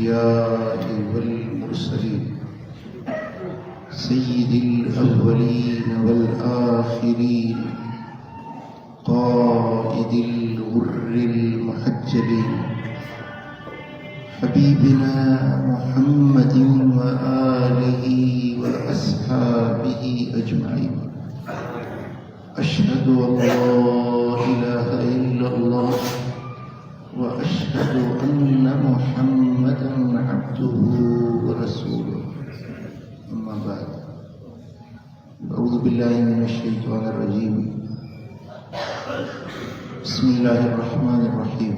الأنبياء والمرسلين سيد الأولين والآخرين قائد الغر المحجلين حبيبنا محمد وآله وأصحابه أجمعين. أشهد أن لا إله إلا الله وأشهد أن محمدا عبده ورسوله. أما بعد، أعوذ بالله من الشيطان الرجيم. بسم الله الرحمن الرحيم.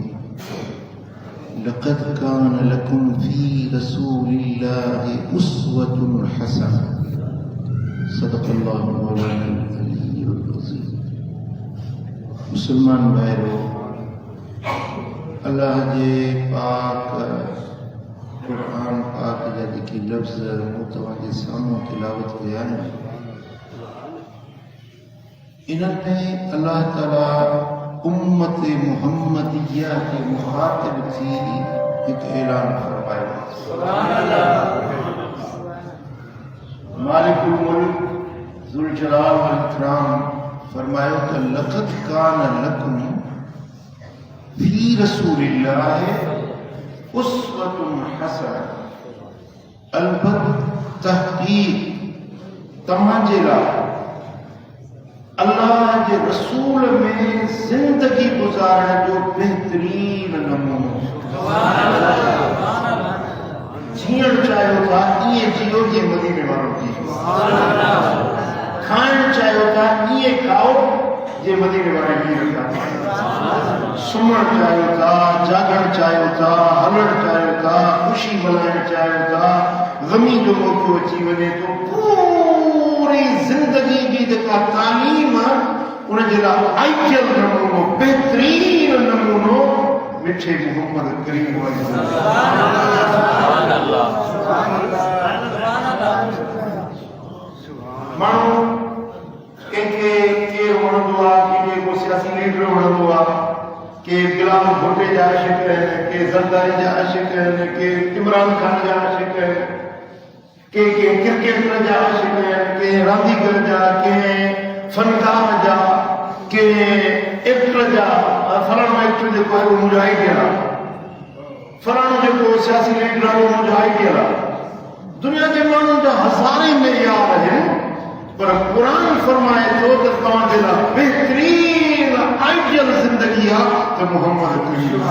لقد كان لكم في رسول الله أسوة حسنة. صدق الله مولانا العلي العظيم. मुसलमान भाइयों, अल्लाह जे पाक कुरान पाक जा जेकी लफ्ज़ तव्हांजे साम्हूं तिलावत कया आहिनि, इन्हनि में अल्लाह ताला उम्मत मुहम्मदिया के मुखातिब थी एक ऐलान फरमायो। मालिकुल मुल्क ज़ुल जलाल वल इकराम फरमायो कि लक़द कान लकुम फी रसूलिल्लाह उस्वतुन हसना। अलबत्त तहकीक तव्हांजे लाइ अल्लाह के रसूल में जिंदगी गुजारण जो बेहतरीन नमूनो। जीअण चाहियो था इएं जियो जे मदीने वारो जी। खाइण चाहियो था इएं खाओ जे मदीने वारे जी रखा। सुम्हण चाहियो था, जागण चाहियो था, हलण चाहियो था, खुशी मल्हाइण चाहियो था, गमी जो मौक़ो अची वञे तो पूरी जिंदगी जी जेका तालीम उनजे लाइ आइडियल नमूनो, बेहतरीन नमूनो मिठे मोहम्मद करीम माण्हू कंहिंखे केरु वणंदो आहे, कंहिंखे को सियासी लीडर वणंदो आहे, के गुलाम भुट्टे जा आशिक़ आहिनि, के ज़रदारी जा आशिक़ आहिनि, के इमरान खान जा आशिक़ आहिनि, के क्रिकेटर जा आशिक़ आहिनि, के रांदीगर जा, के फनकार जा, के एक्टर जा। फलाणो एक्टर जेको आहे उहो मुंहिंजो आइडियल आहे, फलाणो जेको सियासी लीडर आहे उहो मुंहिंजो आइडियल आहे। दुनिया जे माण्हुनि जा हज़ारे मेयार आहिनि, पर क़ुरान फरमाए थो त तव्हांजे लाइ बेहतरीन आइडियल ज़िंदगी आहे त मुहम्मद करीम।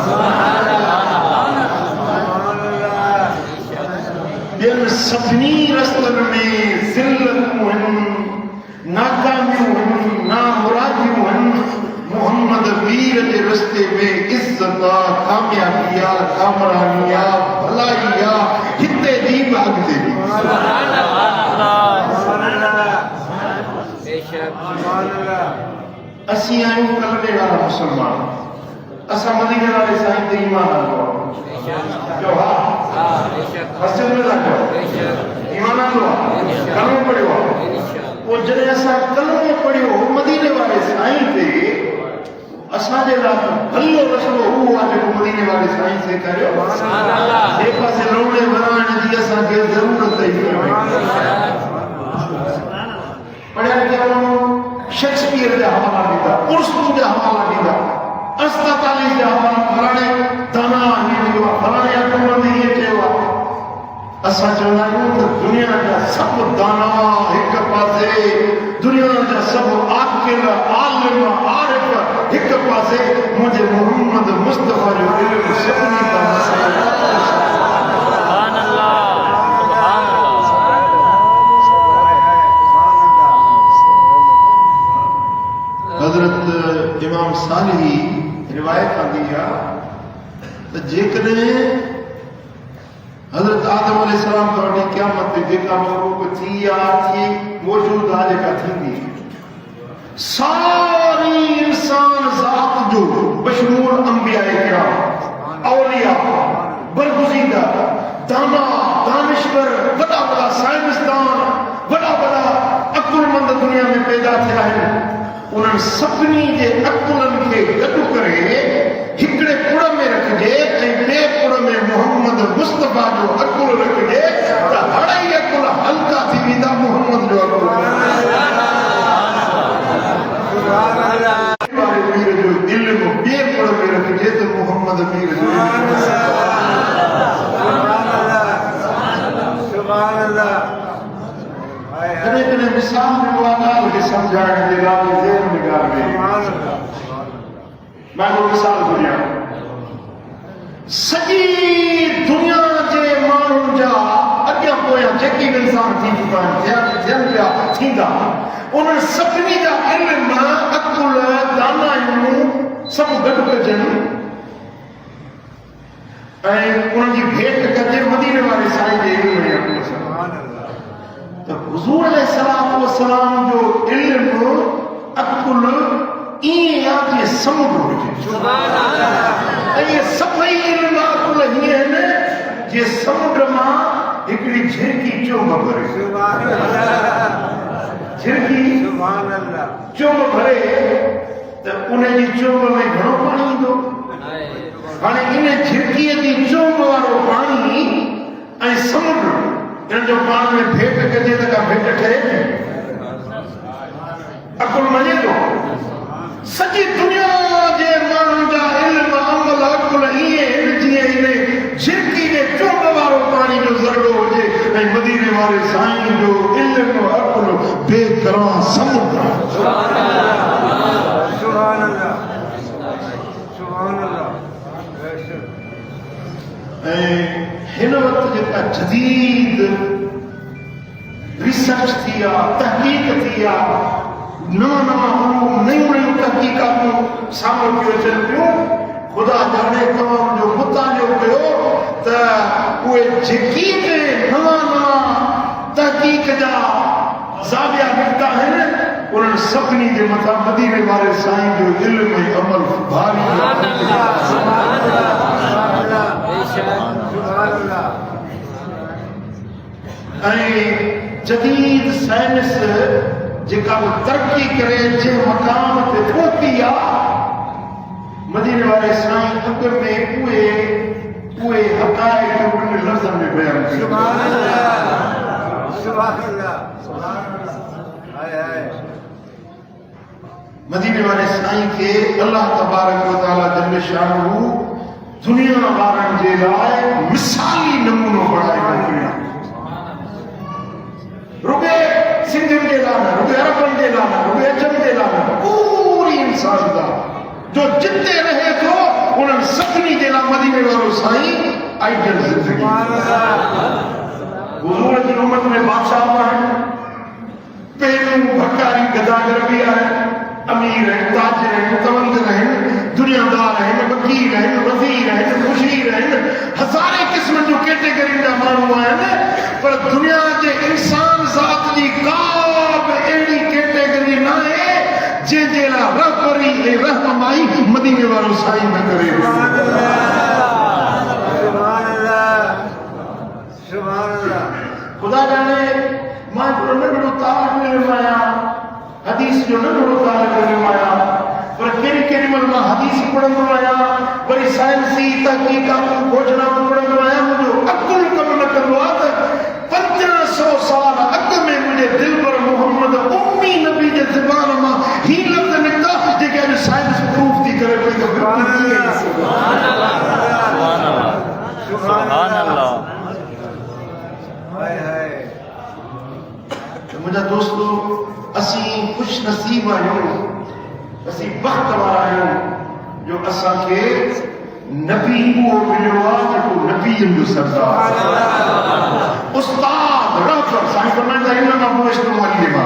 ॿियनि सभिनी रस्तनि में ज़िल्लतूं आहिनि, नाकामियूं आहिनि, नामुरादियूं आहिनि। मोहम्मद वीर जे रस्ते में इज़्ज़त आहे, कामयाबी आहे, कामरानी आहे, भलाई आहे, हिते जी बि अॻिते बि। असीं आहियूं कलमे वारा मुसलमान। असां मदीने वारे साईं ते ईमान आंदो आहे। मस्जिद में था चओ ईमान आंदो आहे, कलमो पढ़ियो आहे। पोइ जॾहिं असां कलमो पढ़ियो मदीने वारे साईं ते, असांजे लाइ भलो रसलो उहो आहे जेको मदीने वारे साईं सेखारियो। ॿिए पासे लौड़े वराइण जी असांखे ज़रूरत ई कोन्हे। पढ़िया लिखिया माण्हू शेक्सपियर जा हवाला ॾींदा, उर्सू जा हवाला ॾींदा, अस्ताताली जा हवाला, फलाणे दाना हीअं चयो आहे, फलाणे अकमल हीअं चयो आहे। असां चवंदा आहियूं त दुनिया जा सभु दाना हिकु पासे, दुनिया जा सभु आकिल आलिम आरिफ हिकु पासे, मुंहिंजे मोहम्मद मुस्तफा जो इल्मु सभिनी खां मथे। हज़रत इमाम सालिही रिवायत आंदी आहे त जेकॾहिं हज़रत आदम अलैहिस्सलाम खां वठी क़यामत ते जेका मख़लूक़ थी आहे, थी मौजूद आहे, जेका थींदी, सारी इंसान ज़ात जो बशमूल अंबिया किराम, औलिया, बरगुज़ीदा, दाना, दानिशवर, वॾा वॾा साइंसदान, वॾा वॾा अकुलमंद दुनिया में पैदा थिया आहिनि। उन्हनि सभिनी जे अकुलनि खे गॾु करे हिकिड़े कुड़ में रखिजे ऐं ॿिए कुड़ में मोहम्मद मुस्तफा समझाने के लाइ ज़हन में ॻाल्हि वेई। मैं को मिसाल ॿुधायां, सॼी दुनिया जे माण्हुनि जा अॻियां पोयां जेके बि इंसान थी चुका आहिनि, थियनि पिया, थींदा, उन्हनि सभिनी जा इल्म, अकुल, दानायूं सभु गॾु कजनि ऐं उन्हनि जी भेंट कजे मदीने वारे साईं जे इल्म ऐं अकुल सां। त हुज़ूर अलैहिस्सलातु वस्सलाम जो इल्म, अकुल ईअं आहे जीअं समुंड हुजे। ऐं इहे सभई इल्म अकुल हीअं आहिनि जीअं समुंड मां हिकिड़ी झिरकी चुंब भरे। झिरकी चुंब भरे त उन जी चुंब में घणो पाणी ईंदो। हाणे इन झिरकीअ जी चुंब वारो पाणी ऐं समुंड इन जो पाण में भेट कजे त का भेट ठहे? अकुल मञे थो? सॼी दुनिया जे माण्हुनि जा इल्म, अमल, अकुल ईअं आहिनि जीअं इन झिरकी जे चुंब वारो पाणी जो ज़रड़ो हुजे ऐं मदीने वारे साईं जो इल्म, अकुल बेकरां समुंड आहे। सुभान अल्लाह, सुभान अल्लाह, सुभान अल्लाह। ऐं हिन वक़्तु जेका जदीद रिसर्च थी आहे, तहक़ीक़ थी आहे, नवां उलूम, नयूं नयूं तहक़ीक़ातूं साम्हूं पियूं अचनि पियूं, ख़ुदा जाणे तव्हां जो मुतालियो कयो त उहे जेकी बि नवां तहक़ीक़ जा ज़ाविया निकिता आहिनि, उन्हनि सभिनी जे मथां मदीने वारे साईं जो इल्म ऐं अमल भारी ऐं जदीद साइंस जेका तरक्की करे जे मकाम ते पहुती आहे, मदीने वारे साईं अॻ में उहे हक़ाइक़ ॿिनि लफ़्ज़नि में बयान कयो। सुभान अल्लाह, सुभान अल्लाह, सुभान अल्लाह। हाय हाय। मदीने वारे साईं खे अल्लाह तबारक व तआला जल्ल शानहू दुनिया वारनि जे लाइ मिसाली नमूनो बणाए मोकिलियो। रुॻे सिंधियुनि जे लाइ न, रुॻे अरबनि जे लाइ न, रुॻे अजम जे लाइ न, पूरी इंसान जा जो जिते रहे थो उन्हनि सभिनी जे लाइ मदीने वारो साईं आइडियल ज़िंदगी। हुज़ूर जी उम्मत में बादशाह आहिनि, पहिरियों भकारी गदागर बि आहिनि, अमीर आहिनि, ताजिर आहिनि, तवंदर आहिनि, दुनियादार आहिनि, वकील आहिनि, वज़ीर आहिनि, मुशीर आहिनि, हज़ारे क़िस्म जूं कैटेगरियुनि जा माण्हू आहिनि, पर दुनिया जे इंसान ज़ात जी का बि अहिड़ी कैटेगरी न आहे जंहिंजे लाइ रहबरी ऐं रहनुमाई मदीने वारो साईं न करे। सुभान अल्लाह, सुभान अल्लाह। ख़ुदा जाने मां हिकिड़ो नंढड़ो तालिब इल्म आहियां, हदीस जो नंढड़ो तालिब इल्म आहियां, पर केॾी महिल मां हदीस पढ़ंदो आहियां, वरी साइंसी तहक़ीक़ातूं खोजनाऊं पढ़ंदो आहियां, मुंहिंजो अकुल कमु न कंदो आहे त 1500 साल अॻु में मुंहिंजे दिलबर मोहम्मद उम्मी नबी जे ज़बान मां ही लफ़्ज़ निकिता जेके अॼु साइंस प्रूफ थी करे पई त सुभान अल्लाह, सुभान अल्लाह। हाय हाय। मुंहिंजा दोस्तो, असीं खुश नसीब आहियूं, असीं बख़्त वारा आहियूं जो असांखे नबी उहो मिलियो आहे जेको नबीअनि जो सरदार, उस्ताद, रहबर। साईं फरमाईंदा आहिनि मां बुइस्तु मुअल्लिमा,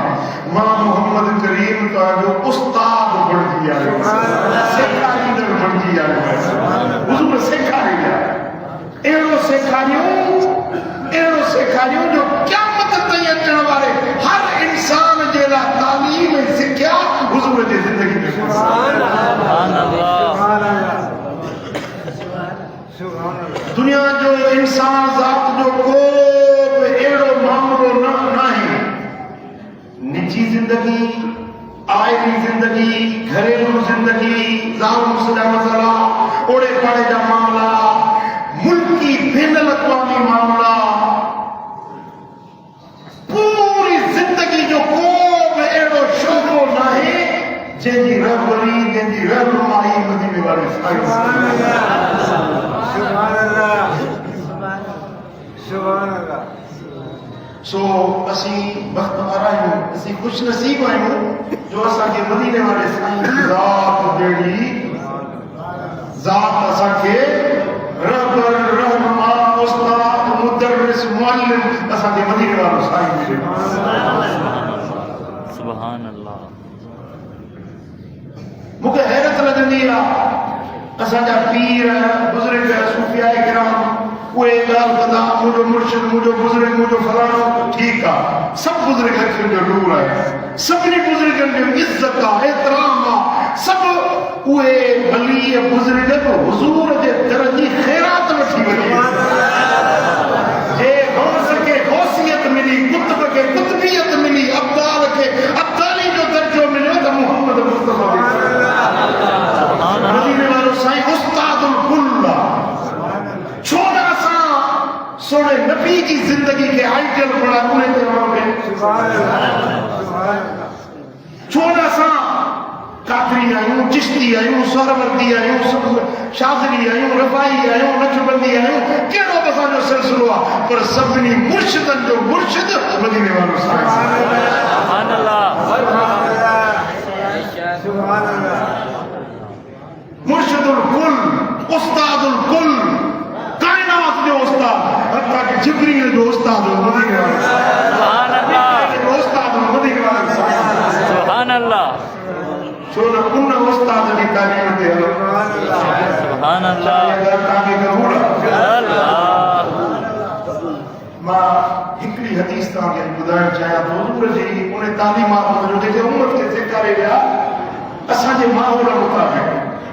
मां मोहम्मद करीम तव्हांजो उस्ताद बणिजी आयो, सेखारींदड़ बणिजी आयो। हुज़ूर सेखारींदा, अहिड़ो सेखारियूं जो क़यामत ताईं अचण वारे हर इंसान जे लाइ तालीम ऐं सिख्या हुज़ूर जी ज़िंदगी में। सुभान अल्लाह, सुभान अल्लाह। दुनिया जो इंसान ज़ात जो को बि अहिड़ो मामलो न आहे, निजी ज़िंदगी, आइली ज़िंदगी, घरेलू ज़िंदगी, ज़ाल मुड़स जा मसला, ओड़े पाड़े जा मामला, मुल्की बैनुल अक़वामी मामला, पूरी ज़िंदगी जो को बि अहिड़ो शोबो न आहे जंहिंजी रहबरी, जंहिंजी रहनुमाई मदीने वारे साईं। सुभान अल्लाह, सुभान अल्लाह। सो असीं बख़्त वारा आहियूं, असीं खुश नसीब आहियूं जो असांखे मदीने वाले साईं जी ज़ात जहिड़ी ज़ात असांखे रहबर रहनुमा उस्ताद मुदर्रिस मुअल्लिम असांखे मदीने वालो साईं मिलियो। सुभान अल्लाह। मूंखे हैरत लॻंदी आहे असांजा पीर बुज़ुर्ग सूफ़िया किराम उहे ॻाल्हि कंदा मुंहिंजो मुर्शिद मुंहिंजो बुज़ुर्ग मुंहिंजो फलाणो ठीकु आहे सभु बुज़ुर्ग जो नूर आहे सभिनी बुज़ुर्गनि जो इज़त आहे एतिराम आहे सभु उहे भली बुज़ुर्ग हुज़ूर जे दर जी ख़ैरात वठी वञे जे गौस खे गौसियत मिली कुतुब खे कुतबियत मिली अब्दाल खे अब्दाली जो दर्जो मिलियो त मुहम्मद मुस्तफ़ा मदीने वालो साईं उस्तादुल कुल छो न असां सोने नबी जी ज़िंदगी खे आइडियल बणा उहे ते वणो छो न असां कादरी आहियूं चिश्ती आहियूं सोहरवर्दी आहियूं शाज़ली आहियूं रफ़ाई आहियूं नक्शबंदी आहियूं कहिड़ो बि असांजो सिलसिलो आहे पर सभिनी मुर्शिदनि जो मुर्शिद मदीने वालो साईं सुभान अल्लाह। मुर्शिदुल कुल उस्तादुल कुल कायनात जो उस्ताद हत्ता कि जिब्रील जो उस्ताद मदीने वालो सुभान अल्लाह। उस्ताद मदीने वालो साईं सुभान अल्लाह। छो न उन उस्ताद जी तालीम ते हलो सुभान अल्लाह। मां हिकिड़ी हदीस तव्हांखे ॿुधाइणु चाहियां थो हुज़ूर जी उन तालीमात जो जेके उम्मत खे सेखारे विया असांजे माहौल मुताबिक़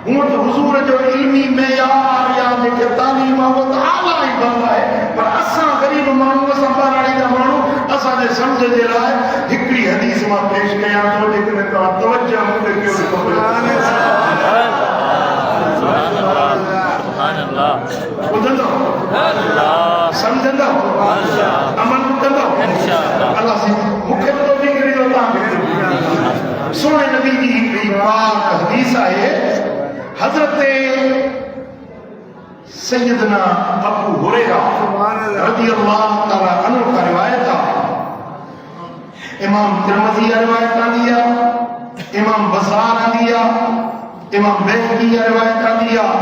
हूअं त हुज़ूर जो इल्मी मेयार या जेके तालीम आहे उहा त आला ई बंदि आहे पर असां ग़रीब माण्हू असां ॿाराणी जा माण्हू असांजे सम्झ जे लाइ हिकिड़ी हदीस मां पेश कयां थो जेकॾहिं तव्हां तवजो मूंखे कयो ॿुधंदव सम्झंदव अमल कंदव अल्लाह से मूंखे बि तो हिकिड़ी तव्हांखे सोने नबी जी हिकिड़ी पाक हदीस आहे हज़रत सैयदना अबू हुरैरा रज़ियल्लाहु तआला अन्हु का रिवायत आहे इमाम तिरमिज़ी रिवायत आंदी आहे इमाम बज़ार आंदी आहे इमाम बैहक़ी रिवायत आंदी आहे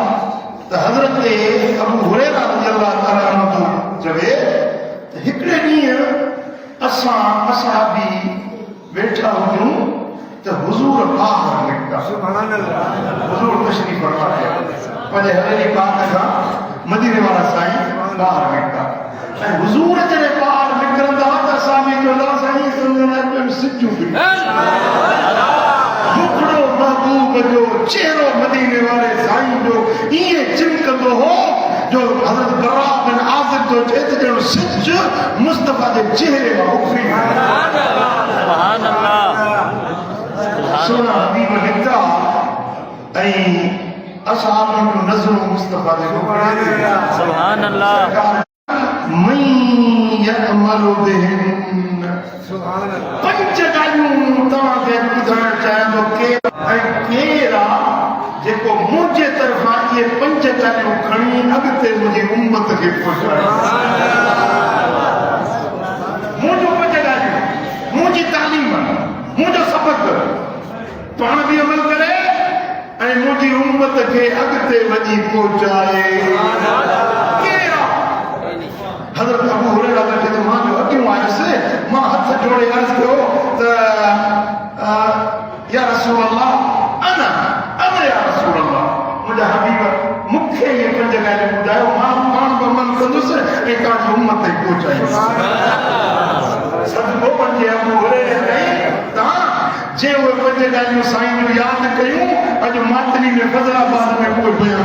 त हज़रत अबू हुरैरा रज़ियल्लाहु तआला अन्हु चवे त हिकिड़े ॾींहुं असां असहाबी वेठा हुयूं त हुज़ूर ॿाहिरि निकिता हुज़ूर तशरीफ़ फरमा कया पंहिंजे हवेली पाक खां मदीने वारा साईं ॿाहिरि निकिता ऐं हुज़ूर जॾहिं ॿाहिरि निकिरंदा त असां बि चवंदा साईं सम्झंदा सिजूं मुखड़ो महबूब जो चेहरो मदीने वाले साईं जो ईअं चिमकंदो हो जो हज़रत बरा बिन आज़िब जो चए त ॼणो सिज मुस्तफ़ा जे चेहरे मां उभरी सुभान अल्लाह। सोना हबीब निकिता ऐं असहाबनि जूं नज़रूं मुस्तफ़ा ते सुभान अल्लाह। मई यअमलु बिहिन पंज ॻाल्हियूं तव्हांखे ॿुधाइणु चाहियां थो केरु ऐं केरु आहे जेको मुंहिंजे तरफ़ां इहे पंज ॻाल्हियूं खणी अॻिते मुंहिंजी उम्मत खे पहुचाए मुंहिंजो पंज ॻाल्हियूं मुंहिंजी तालीम मुंहिंजो सबक़ पाण बि अमल करे ऐं मुंहिंजी उम्मत खे अॻिते वञी पहुचाए हज़रत अबू हुरैरा खे त मां जो अॻियूं आयुसि मां हथ जोड़े अर्ज़ कयो त या रसूल अल्लाह अना या रसूल अल्लाह मुंहिंजा हबीब मूंखे इहे पंज ॻाल्हियूं ॿुधायो मां पाण बि अमल कंदुसि ऐं तव्हांजी उम्मत ताईं पहुचाईंदुसि सदिको पंजे अबू हुरैरा तव्हां जे उहे पंज ॻाल्हियूं साईं जूं यादि कयूं अॼु मातनी में फज़लाबाद में उहे बयान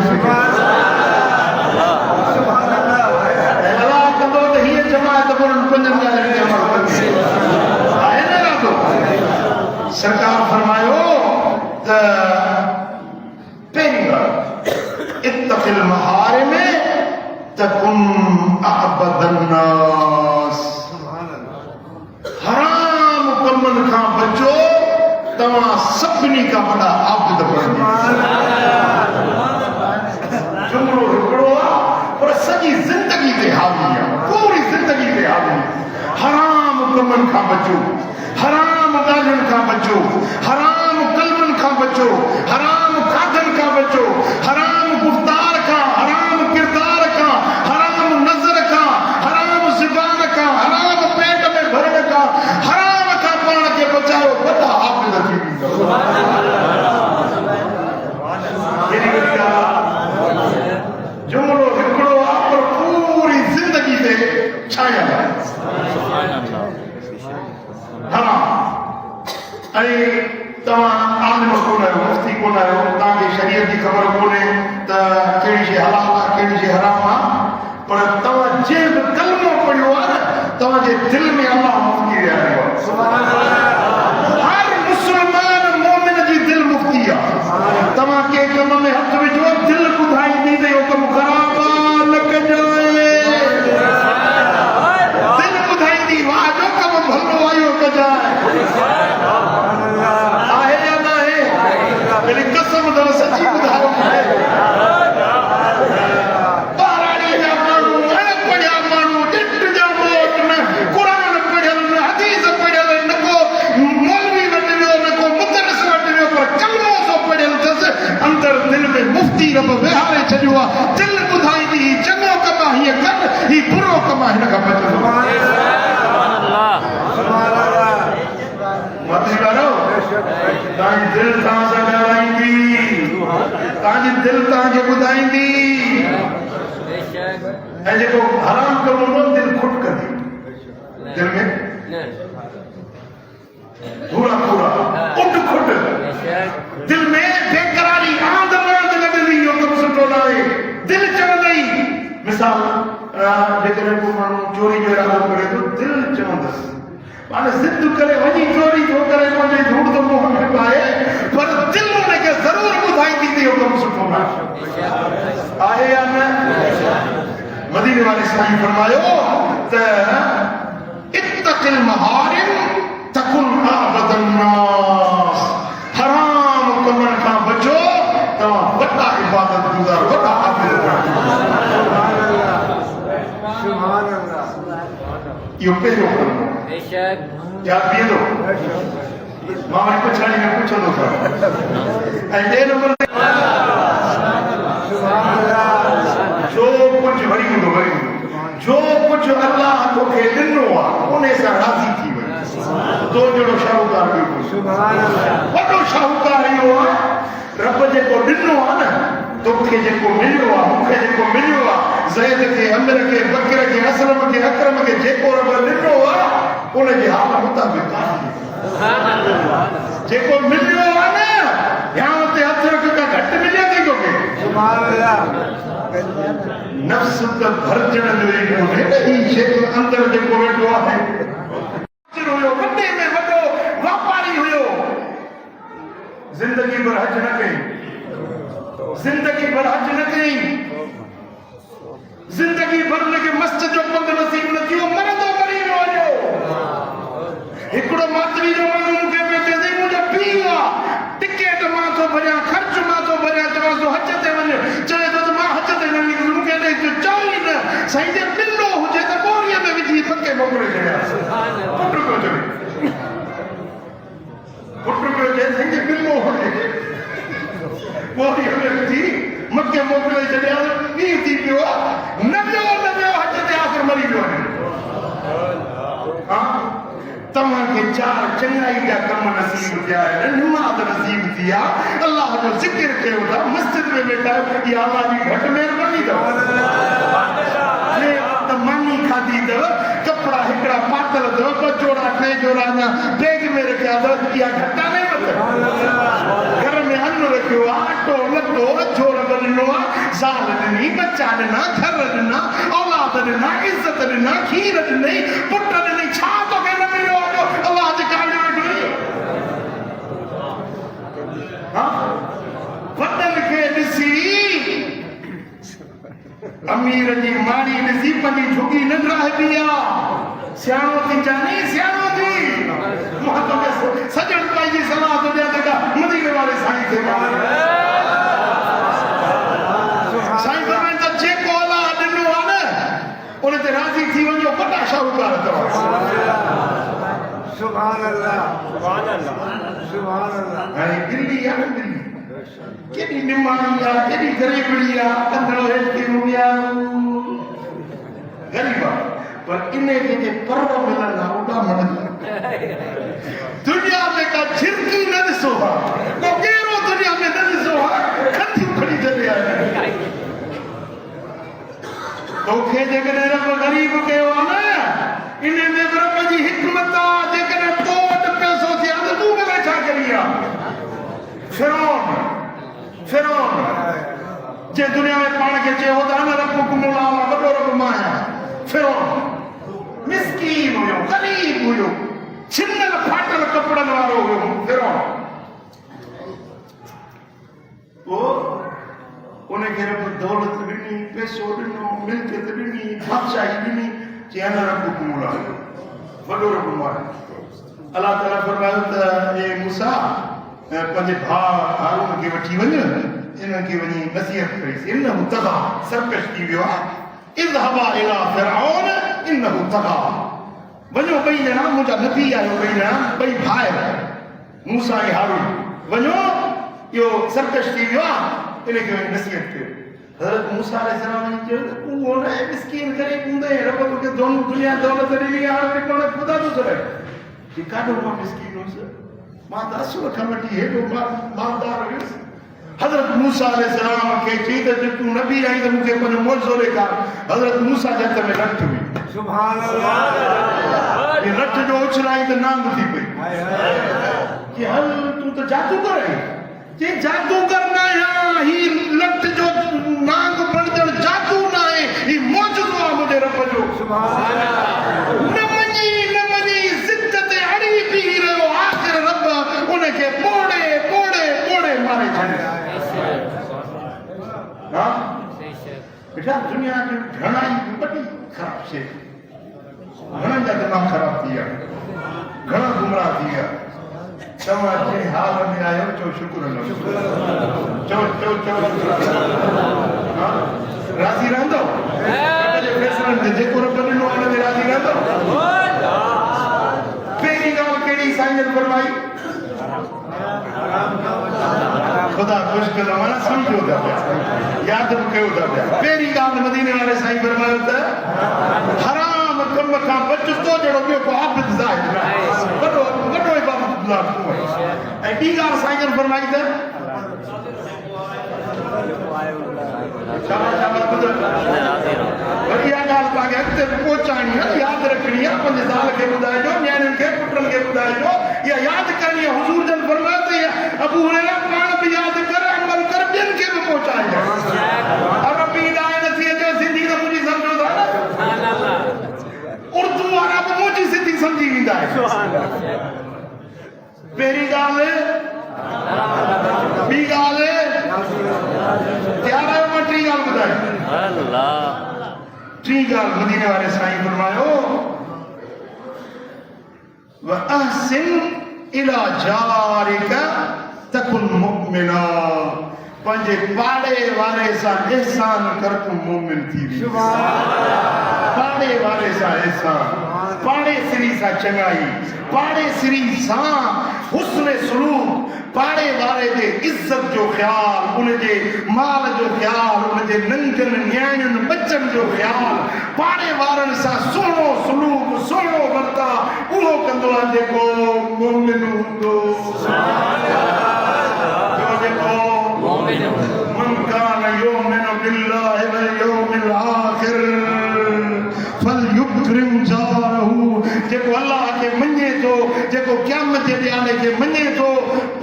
सरकार फरमायो त पहिरीं ॻाल्हि इत्तक़िल महारिम तकुन अअबदन नास हराम कमनि खां बचो तव्हां सभिनी खां वॾा आबिद बणो जुमिलो हिकिड़ो आहे पर सॼी ज़िंदगी ते हावी आहे पूरी ज़िंदगी ते हावी हराम कमनि खां बचो हराम हराम ॻाल्हियुनि खां बचो, हराम कलमनि खां बचो, हराम खाधनि खां बचो, हराम गुफ़्तार खां, हराम किरदार खां, हराम नज़र खां, हराम ज़ुबान खां, हराम पेट में भरण खां, हराम खां पाण खे बचायो, वॾा हाफ़िज़ थी वेंदव। जुमिलो हिकिड़ो आहे पर पूरी ज़िंदगी ते छायल आहे। हा, ऐं तव्हां आलिम कोन आहियो, मुफ़्ती कोन आहियो, तव्हांखे शरीयत जी ख़बर कोन्हे त कहिड़ी शइ हलाल आहे कहिड़ी शइ हराम आहे, पर तव्हां जंहिं बि कलमो पढ़ियो आहे न, तव्हांजे दिलि में अलाह मुफ़्ती विहारियो आहे। हर मुस्लमान मोमिन जी दिलि मुफ़्ती आहे। तव्हां कंहिं कम में हथ विझो, दिलि ॿुधाईंदी त इहो कमु ख़राब आहे, न कजाए। दिलि ॿुधाईंदी वाह जो कमु भलो आहे, इहो कजाए। आहे या न आहे? वरी कसम अथव सची ॿुधायो। ॿाराड़ीअ जा माण्हू, अणपढ़िया माण्हू, ॾिठ जा मोट न, क़ुर पढ़ियल न, हदीस पढ़ियल न, को मौलवी वटि वियो न, को मुदरिस वटि वियो, पर कलमो सो पढ़ियल अथसि। अंदरि दिलि में मुफ़्ती रब विहारे छॾियो आहे। दिलि ॿुधाईंदी ही चङो कमु आहे हीअं कर, ही बुरो कमु आहे हिन खां बचो। तव्हांजी दिलि तव्हां सां ॻाल्हाईंदी, तव्हांजी दिलि तव्हांखे ॿुधाईंदी। ऐं जेको हराम कमु हूंदो दिलि खुट कंदी, दिलि में पूरा पूरा उठ खुट, दिलि में बेकरारी आंध रांध लॻंदी, इहो कमु सुठो न आहे। दिलि चवंदई, मिसाल जेकॾहिं को माण्हू चोरी जो इरादो करे थो, दिलि चवंदसि माने ज़िद करे वञी चोरी थो करे, मुंहिंजे झूठ थो मुंहं में पाए, पर दिलि हुनखे ज़रूरु ॿुधाईंदी त इहो कमु सुठो न आहे या न। मदीने वाले साईं फरमायो त इत्तक़िल महारिम तकुन आबदन नास। हराम कमनि खां बचो, तव्हां वॾा इबादत गुज़ार, वॾा हाफ़िज़ बणो। इहो पहिरियों कमु यादि बीहंदो। मां वरी पुछाणी में पुछंदो था। ऐं ॿिए नंबर ते जो कुझु वरी हूंदो, जो कुझु अलाह तोखे ॾिनो आहे उन सां राज़ी थी वञ। तो जहिड़ो शाहूकार ॿियो कोन्हे। वॾो शाहूकार इहो आहे, रब जेको ॾिनो आहे न, तोखे जेको मिलियो आहे, मूंखे जेको मिलियो आहे, ज़ैद खे, अमीर खे, बकर खे, असलम खे, अकरम खे, जेको रब ॾिनो आहे उनजे हाल मुताबिक़ जेको मिलियो आहे न, या उते हथ रख खां घटि मिलियो अथई तोखे। नफ़्स त भरजण जो ई कोन्हे न, ही शइ अंदरि जेको वेठो आहे। हुयो वॾे में वॾो वापारी हुयो, ज़िंदगी भर हज न कई, ज़िंदगी भर हज न कई, ज़िंदगी भर हुनखे मस्जिद जो पंधु नसीब न थियो, मरंदो मरी वियो। हिकिड़ो मातरी जो माण्हू मूंखे पियो चए, मुंहिंजो पीउ आहे, टिकेट मां थो भरियां, ख़र्च मां थो भरियां, चवां थो हज ते वञ, चए थो त मां हज ते न वेंदुसि, मूंखे चओ ई न, साईं जे ॾिनो हुजे त ॿोड़ीअ में विझी पके मोकिले छॾियासीं। पुटु पियो चवे, पुटु पियो चए, साईं जे ॾिनो हुजे ॿोड़ीअ में विझी मके मोकिले छॾियासीं। ॾींहुं थी पियो आहे, न वियो हज ते, आख़िर मरी वियो आहे। तव्हांखे चार चङाई जा कम नसीब थिया आहिनि, निमाज़ नसीब थी आहे, अलाह जो ज़िक्र कयो था, मस्जिद में वेठा आहियो, इहा अलाह जी घटि महिरबानी अथव। त मानी खाधी अथव, कपिड़ा हिकिड़ा पातल अथव, ॿ जोड़ा टे जोड़ा अञा बैग में रखिया अथव, इहा घटा न अथव। घर में अन्न रखियो आहे, अटो लटो अछो रब ॾिनो आहे, ज़ाल ॾिनी, बच्चा ॾिना, घर ॾिना, औलाद ॾिना, इज़त ॾिना, खीर ॾिनई, पुट ॾिनई, छा तोखे न मिलियो आहे जो अलाह जे कान में वेठो? वॾनि खे ॾिसी अमीर जी माड़ी ॾिसी पंहिंजी झुगी न रहबी आहे। सियाणो थी जानी, सियाणो थी। मां तोखे सजण पाई जी सलाह थो ॾियां, जेका मदीने वारे साईं खे साईं फरमाइनि त जेको अलाह ॾिनो आहे न, उन ते राज़ी थी वञो, वॾा शाहूकार अथव। सुभान अल्लाह सुभान अल्लाह सुभान अल्लाह हाणे दिल्ली आहे न दिल्ली केॾी निमाणी आहे केॾी ग़रीबड़ी आहे कंदड़ो हेठि रुपिया ग़रीब आहे पर इन जे पर मिलंदा उॾामण दुनिया में का छिरकी न ॾिसो आहे को कहिड़ो दुनिया में न ॾिसो आहे खटियूं खणी छॾे आया तोखे जेकॾहिं रब ग़रीब कयो आहे न इन में रब जी हिकमत आहे जेकॾहिं तो वटि पैसो थिए त तूं भले छा करी आहे फिरौन जे दुनिया में पाण खे चयो त न रब मौला वॾो रब मां आहियां फिरौन मिस्कीन हुयो ग़रीब हुयो छिनल फाटल कपड़नि वारो हुयो फिरौन उनखे रब दौलत ॾिनी पैसो ॾिनो मिल्कियत ॾिनी बादशाही ॾिनी चई न रब मौला वॾो रब मां अलाह ताला फरमायो त ए मूसा पंहिंजे भाउ हारून खे वठी वञ इनखे वञी नसीहत कईसि इन्नहु तग़ा सरकश थी वियो आहे इज़हबा इला फिरऔन इन्नहु तग़ा वञो ॿई ॼणा मुंहिंजा नबी आहियो ॿई ॼणा ॿई भाउ मूसा ऐं हारून वञो इहो सरकश थी वियो आहे इनखे वञी नसीहत कयो हज़रत मूसा अलैहिस्सलाम ने चयो तूं न मिस्कीन करे हूंदे रब तोखे दुनिया दौलत ॾिनी हाणे वरी पाण ख़ुदा थो करे काॾो मां मिस्कीन हुयुसि मां त असुल खां वठी हेॾो मालदार हुयुसि हज़रत मूसा अलैहिस्सलाम खे चई त तूं नबी आहीं त मूंखे पंहिंजो मौजो ॾेखार हज़रत मूसा जे हथ में लठ हुई सुभान अल्लाह ये लठ जो उछलाई त नांग थी पई कि हल तूं त जादूगर आहीं जे जादूगर न आहियां ही लठ जो नांग बणजण जादू न आहे ही मौजो आहे मुंहिंजे रब जो सुभान अल्लाह न मञी ज़िद ते अड़ी बीह रहियो आख़िर रब उनखे ॿोड़े मारे छॾियो हा बेटा दुनिया जो घणा ई वॾी ख़राब शइ घणनि जा दिमाग़ ख़राब थी विया घणा गुमराह थी विया तव्हां जंहिं हाल में आहियो चओ शुक्र चओ राज़ी रहंदो फैसलनि ते जेको रब ॾिनो हुन में राज़ी रहंदो पहिरीं ॻाल्हि कहिड़ी साईं फरमाई खुदा ख़ुशि कंदो माना सम्झो था पिया यादि बि कयो था पिया पहिरीं ॻाल्हि मदीने वारे साईं फरमायो त हराम कम खां बच तो जहिड़ो ॿियो को आबिद ज़ाहिद न आहे वॾो इबादतुल्लाह तूं आहीं ऐं ॿी ॻाल्हि साईं फरमाई त वरी इहा ॻाल्हि तव्हांखे अॻिते पहुचाइणी आहे यादि रखणी आहे पंहिंजे ज़ाल खे ॿुधाइजो नियाणियुनि खे पुटनि खे ॿुधाइजो इहा यादि करणी आहे हुज़ूर जन फरमायो त अबू हुरैरा पाण बि यादि कर अमल कर ॿियनि खे बि पहुचाइजो अरबी ॻाल्हि नथी अचे सिंधी त मुंहिंजी सम्झो था उर्दू वारा बि मुंहिंजी सिंधी सम्झी वेंदा आहिनि पहिरीं ॻाल्हि ॿी ॻाल्हि तयारु आहियो मां टी ॻाल्हि ॿुधाई टी ॻाल्हि मदीने वारे साईं फरमायो वअहसिन इला जारिका तकुन मुमिना पंहिंजे पाड़े वारे सां एहसान कर तूं मोमिन थी वेंदीं पाड़े वारे सां एहसान पाड़े सिरी सां चङाई पाड़े सिरी सां हुस्न सलूक पाड़े वारे जे इज़त जो ख़्याल उनजे माल जो ख़्याल उनजे नंढनि नियाणियुनि बचनि जो ख़्याल पाड़े वारनि सां सुहिणो सलूक सुहिणो वर्ता उहो कंदो आहे जेको मोमिन हूंदो जेको मन कान युमिनु बिल्लाहि वल यौमिल आखिर फलयुक्रिम जारहू जेको अल्लाह खे मञे थो जेको क़यामत जे ॾियारे खे मञे थो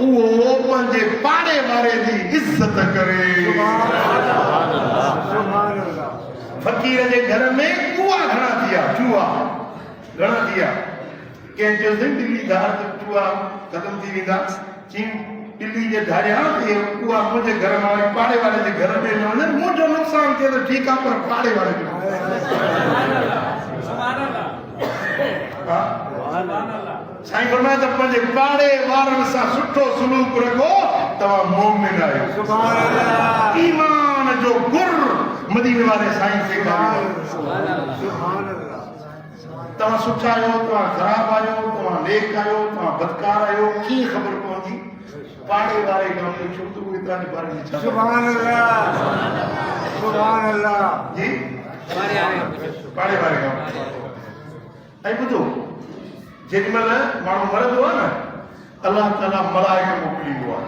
उहो पंहिंजे पाड़े वारे जी इज़त करे फ़क़ीर जे घर में चूहा घणा थी विया चूहा घणा थी विया कंहिं चयोसीं ॿिली धार ते चूहा ख़तम थी वेंदा चई ॿिली जे धारियां ते उहा मुंहिंजे घर मां पाड़े वारे जे घर में न वञनि मुंहिंजो नुक़सानु थिए त ठीकु आहे पर पाड़े वारे जो साईं फरमाए त पंहिंजे पाड़े वारनि सां सुठो सलूक रखो तव्हां मोमिन आहियो सुभान अल्लाह ईमान जो गुर मदीने वारे साईं सेखारियो सुभान अल्लाह तव्हां सुठा आहियो, तव्हां ख़राब आहियो, तव्हां नेक आहियो, तव्हां बदकार आहियो, कीअं ख़बर पवंदी? पाड़े वारे खां पुछो त उहे तव्हांजे बारे में छा सुभान अल्लाह सुभान अल्लाह जी पाड़े वारे खां ऐं ॿुधो जेॾीमहिल माण्हू मरंदो आहे न अलाह ताला मलाइक मोकिलींदो आहे,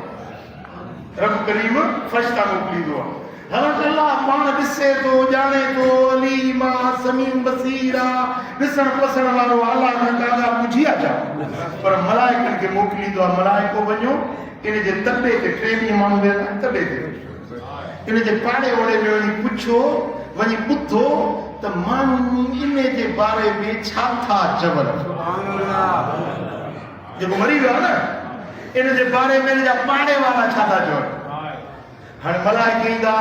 रब करीम फ़रिश्ता मोकिलींदो आहे। हालांकि अलाह पाण ॾिसे थो, ॼाणे थो, अलीम आहे, समीम बसीर आहे, ॾिसण पसण वारो अलाह खां ॾाढा पुछी अचा, पर मलाइकनि खे मोकिलींदो आहे। मलाइको वञो इन जे तबे ते 3 ॾींहं माण्हू वेंदा आहिनि तबे ते, इन जे पाड़े ओड़े में वञी पुछो, वञी ॿुधो त माण्हू इन जे बारे में छा था चवनि। जेको मरी वियो आहे न इन जे बारे में इन जा पाड़े वारा छा था चवनि। हाणे मलाइक ईंदा,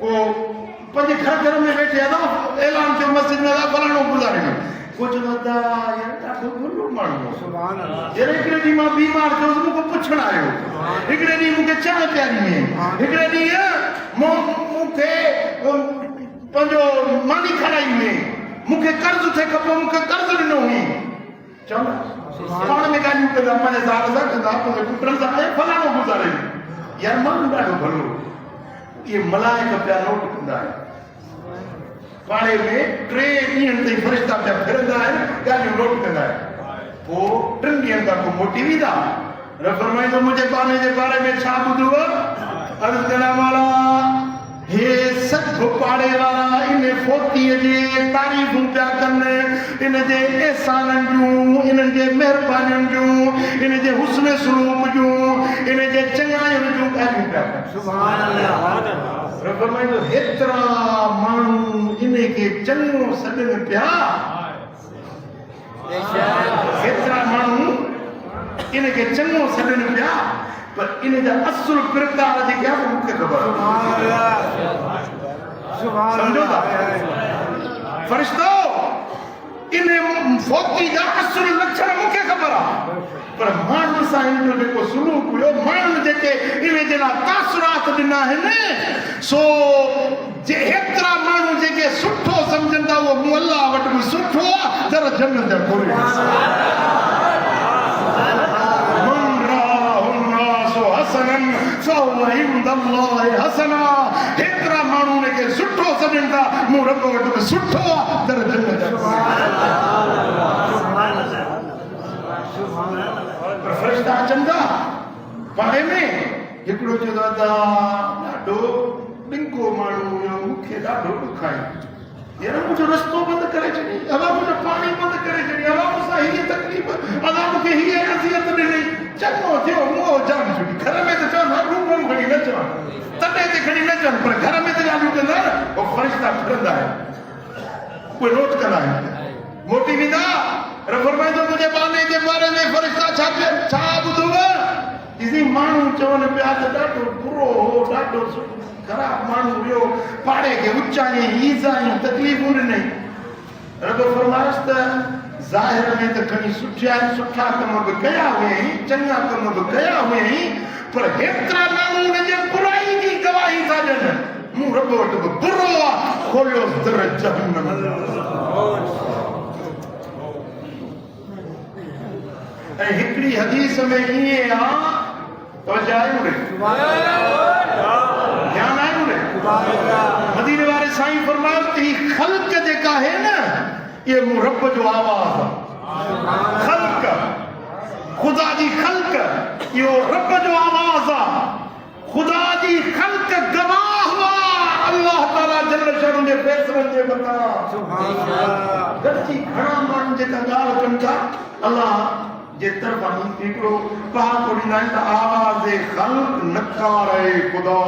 को पंहिंजे घर में वेठे ऐलान थियो मस्जिद में फलाणो गुज़ारे वियो, को चवंदा यार ॾाढो भलो माण्हू सुभान अल्लाह यार हिकिड़े ॾींहुं मां बीमार थियुसि, मूंखे पुछण आयो, हिकिड़े ॾींहुं मूंखे चांहि पियारी में, हिकिड़े ॾींहुं मूंखे पंहिंजो मानी खाराई में, मूंखे कर्ज़ थिए खपो, मूंखे कर्ज़ ॾिनो हुई। चवंदा पाण में ॻाल्हियूं कंदा, पंहिंजे ज़ाल सां कंदा, पंहिंजे पुटनि सां फलाणो गुज़ारे वियो, यार माण्हू ॾाढो भलो। इहे मलाइक पिया नोट कंदा आहिनि, पाड़े में 3 ॾींहंनि ताईं फ़रिश्ता पिया फिरंदा आहिनि, ॻाल्हियूं नोट कंदा आहिनि। पोइ 3 ॾींहंनि खां पोइ मोटी वेंदा। रब फरमाईंदो मुंहिंजे बाने जे बारे में छा ॿुधव? अर्ज़ करण वारा हे सभु पाड़े वारा इन फोतीअ जे तारीफ़ूं पिया कनि, इन जे एहसाननि जूं, इन जे महिरबानियुनि जूं, इन जे हुस्न सलूक जूं, इन जे चङाइयुनि जूं ॻाल्हियूं पिया कनि। सुभान अल्लाह रब फरमाईंदो हेतिरा माण्हू इन खे चङो सॾनि पिया, हेतिरा माण्हू इन खे चङो सॾनि पिया, पर इन जा असुल किरदार जेके आहे मूंखे ख़बर सम्झो था। फ़रिश्तो इन फोती जा असुल लक्षण मूंखे ख़बर आहे, पर माण्हुनि सां इन जो जेको सलूक हुयो, माण्हुनि जेके इन जे लाइ तासुरात ॾिना आहिनि, सो जे हेतिरा माण्हू जेके सुठो सम्झनि था उहो मूं अलाह वटि बि सुठो आहे, दर जन्नत जा खोले। हेतिरा माण्हू खे सुठो सम्झनि था, मूं रब वटि बि सुठो आहे, दर जन्नत जा खोले। पर फ़रिश्ता अचनि था पाड़े में, हिकिड़ो चवंदो आहे ॾाढो ॾिंगो माण्हू हुयो, मूंखे ॾाढो ॾुख आहे, यार मुंहिंजो रस्तो बंदि करे छॾी, अलाह मुंहिंजो पाणी बंदि करे छॾी, अलाह मूंसां हीअ तकलीफ़, अलाह मूंखे हीअ अज़ियत ॾिनी, चङो थियो मुंहुं जाम छुटी। घर में त चवनि रूबरू खणी न चवनि, तॾहिं ते खणी न चवनि, पर घर में त ॻाल्हियूं कंदा न, उहे फ़रिश्ता फिरंदा आहिनि, उहे नोट कंदा आहिनि, मोटी वेंदा। रब फरमाईंदो मुंहिंजे बाने जे बारे में फ़रिश्ता छा ॿुधव? इसी माण्हू चवनि पिया त ॾाढो बुरो हो, ॾाढो ख़राब माण्हू हुयो, पाड़े खे उचाई ईज़ायूं तकलीफ़ूं ॾिनई। रब फरमाइस त ज़ाहिर में त खणी सुठा कम बि कया हुयईं, चङा कम बि कया हुयईं, पर हेतिरा माण्हू हुन जे बुराई जी गवाही था ॾियनि, मूं रब वटि बि बुरो आहे, खोलियो दर जहन्नम। ऐं हिकिड़ी हदीस में ईअं आहे, तवज्जो आहे मुरे, ध्यान आहे मुरे, मदीने वारे साईं फरमायो त ही ख़ल्क़ जेका आहे न, ये मूं रब जो आवाज़ आहे। ख़ल्क़ ख़ुदा जी ख़ल्क़, इहो रब जो आवाज़ आहे, ख़ुदा जी ख़ल्क़ गवाह हुआ अल्लाह ताला जल शअनु जे फ़ैसिलनि जे मथां। गॾिजी घणा माण्हू जेका ॻाल्हि कनि था अल्लाह जे तरफ़ां हिकिड़ो पहाड़ ॾींदा आहिनि त आवाज़ ख़ल्क़ नकार ख़ुदा,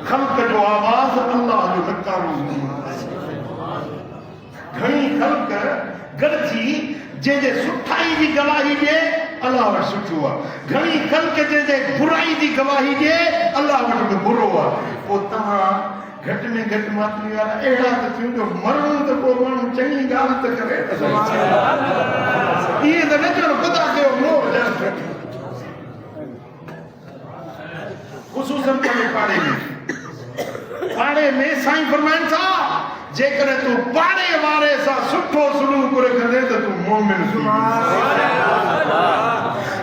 ख़ल्क़ जो आवाज़ अल्लाह जो नकारो। घणी ख़ल्क़ गॾिजी जंहिंजे सुठाई जी गवाही ॾिए अल्लाह वटि सुठो आहे, घणी ख़ल्क़ जंहिंजे बुराई जी गवाही ॾिए अल्लाह वटि बि बुरो आहे। पोइ तव्हां घटि में घटि मातरी वारा अहिड़ा त थियूं जो मरणो त पोइ माण्हू चङी ॻाल्हि त करे, इहे त न चवनि ख़ुदा कयो मोह ख़ुसूसन पाड़े में साईं फरमाइनि था जेकर तू पाड़े वारे सा सुठो सलूक रखंदे त तू मोमिन थी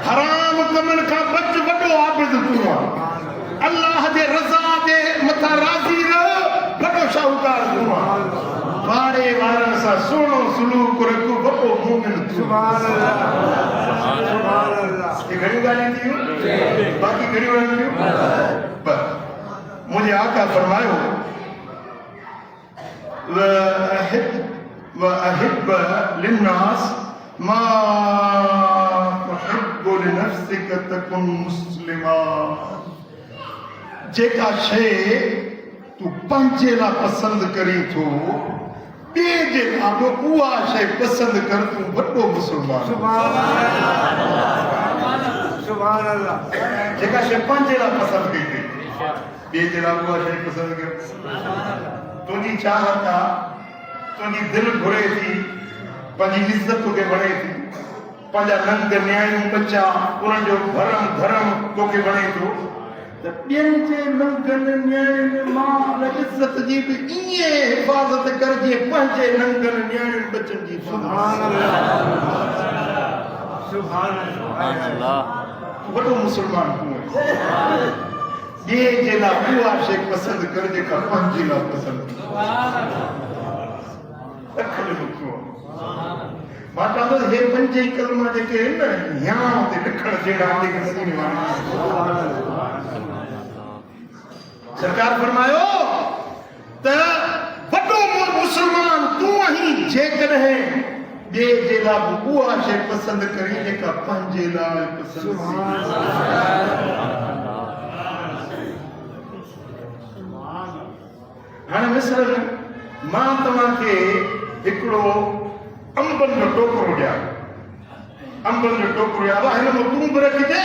हराम कमन का बच वडो आबिद तू अल्लाह दे रज़ा दे मथा राज़ी रह वडो शाहूकार तू पाड़े वारन सा सोनो सलूक रखो वडो मोमिन तू सुभान अल्लाह सुभान अल्लाह ये घणी गाली थी बाकी घणी वाली थी बस मुझे आका फरमायो وأحب للناस ما تحب لنفسك تكن مسلما जेका शे तू पंहिंजे लाइ पसंदि करी थो ॿिए जे खां उहा शइ पसंदि कर तू वॾो मुस्लमान सुभान अल्लाह जेका शइ पंहिंजे लाइ पसंदि कई थी ॿिए जे लाइ उहा शइ पसंदि कर तुंहिंजी चाहत आहे तुंहिंजी दिलि घुरे थी पंहिंजी इज़त तोखे वणे थी पंहिंजा नंग न्याणियूं बच्चा उन्हनि जो भरम धर्म तोखे वणे थो त ॿियनि जे नंगनि न्याणियुनि माल इज़त जी बि ईअं हिफ़ाज़त कर जीअं पंहिंजे नंगनि न्याणियुनि बच्चनि जी सुभान अल्लाह सुभान अल्लाह वॾो मुस्लमान तूं आहीं ॿिए जे लाइ उहा शइ पसंदि कर जेका पंहिंजे लाइ पसंदि मां चवंदो हे पंज ई कलमा जेके आहिनि न यां ते लिखण जहिड़ा सरकार फरमायो त वॾो मुस्लमान तूं आहीं जेकॾहिं ॿिए जे लाइ उहा शइ पसंदि करी जेका पंहिंजे लाइ पसंदि हाणे मिसाल मां तव्हांखे हिकिड़ो अंबनि जो टोकरो ॾियां अंबनि जो टोकरो ॾियां हिन में तूं बि रखिजे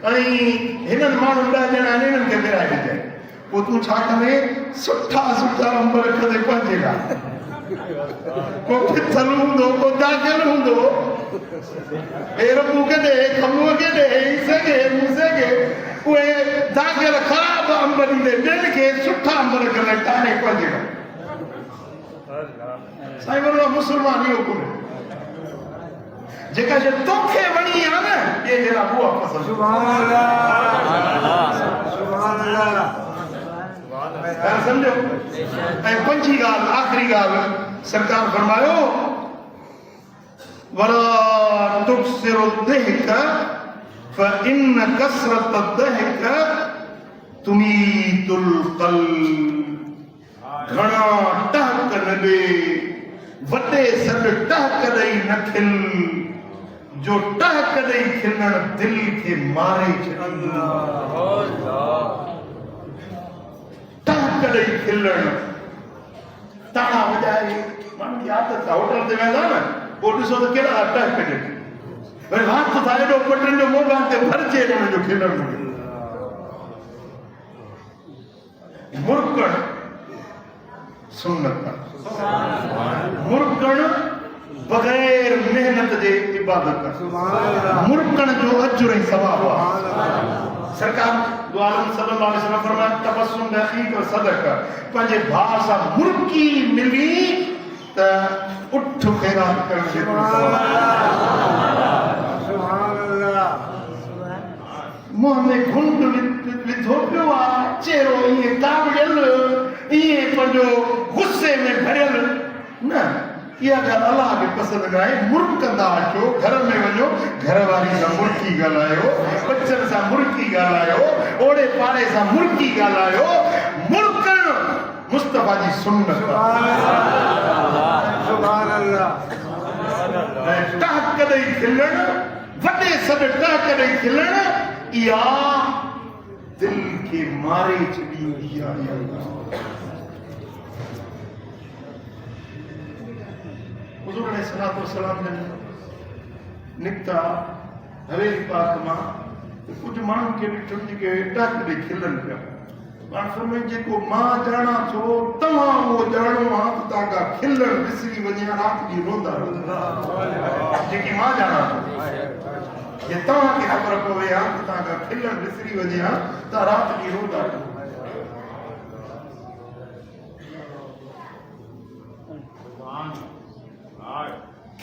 ऐं हिननि माण्हुनि ॾह ॼणा आहिनि हिननि खे विराए ॾिजे पोइ तूं छा कंदे सुठा सुठा अंब रखंदे पंहिंजे लाइ को फिथल हूंदो को दागियल हूंदो हे रबू खे ॾे खमूअ खे ॾे ईसे खे मूसे खे उहे दागियल ख़राब अंब ॾींदे ॿियनि खे सुठा अंब रखंदे तारे पंहिंजे लाइ साईं बोलो मुस्लमान इहो कोन्हे जेका शइ तोखे वणी आहे न ॿिए जे लाइ उहा पसंदि सुभान अल्लाह सुभान अल्लाह सम्झो ऐं पंजी ॻाल्हि आख़िरी ॻाल्हि सरकार फरमायो वला तुक्सिरु दहक फइन कसरत दहक तुमीतुल क़ल्ब घणा टहक न ॾे वॾे सॾ टहक ॾेई न खिल जो टहक ॾेई खिलण दिलि खे मारे छॾींदो टहक ॾेई खिलण ताड़ा वॼाए माण्हू जी आदत आहे होटल ते वेंदा न पोइ ॾिसो त कहिड़ा टहक ॾे वरी हथ सां एॾो पटनि जो मोबाइल ते भरिजे हुन जो खिलण मुर्कण सुन्नत मुर्कण बग़ैर मेहनत जे इबादत मुर्कण जो अजर ऐं सवाब आहे सरकार दुआलम सल्लल्लाहु अलैहि वसल्लम फरमाया तबस्सुम बअखीक व सदक पंहिंजे भाउ सां मुर्की मिली त उठ ख़ैरात करण जे सुभान अल्लाह मुंह में घुंड विधो पियो आहे चेहरो ईअं कावड़ियल ईअं पंहिंजो गुस्से में भरियल न इहा ॻाल्हि अलाह खे पसंदि न आहे मुर्कंदा अचो घर में वञो घरवारी सां मुर्की ॻाल्हायो बच्चनि सां मुर्की ॻाल्हायो ओड़े पाड़े सां मुर्की ॻाल्हायो मुर्कण मुस्तफा जी सुन्नत सुभान अल्लाह टहक ॾेई खिलण वॾे सॾ टहक ॾेई खिलण इहा दिलि खे मारे छॾींदी आहे हुज़ूर अलैहिस्सलातु वस्सलाम जन निकिता हवेली पाक मां कुझु माण्हुनि खे ॾिठुमि जेके टहक ॾेई खिलनि पिया पाण फरमाईं जेको मां ॼाणा थो तव्हां उहो ॼाणो आहे त तव्हांखां खिलण विसरी वञे राति ॾींहुं रोंदा जेकी मां ॼाणा थो जे तव्हांखे ख़बर पवे हा त तव्हांखां खिलण विसरी वञे हा त राति ॾींहुं रोंदा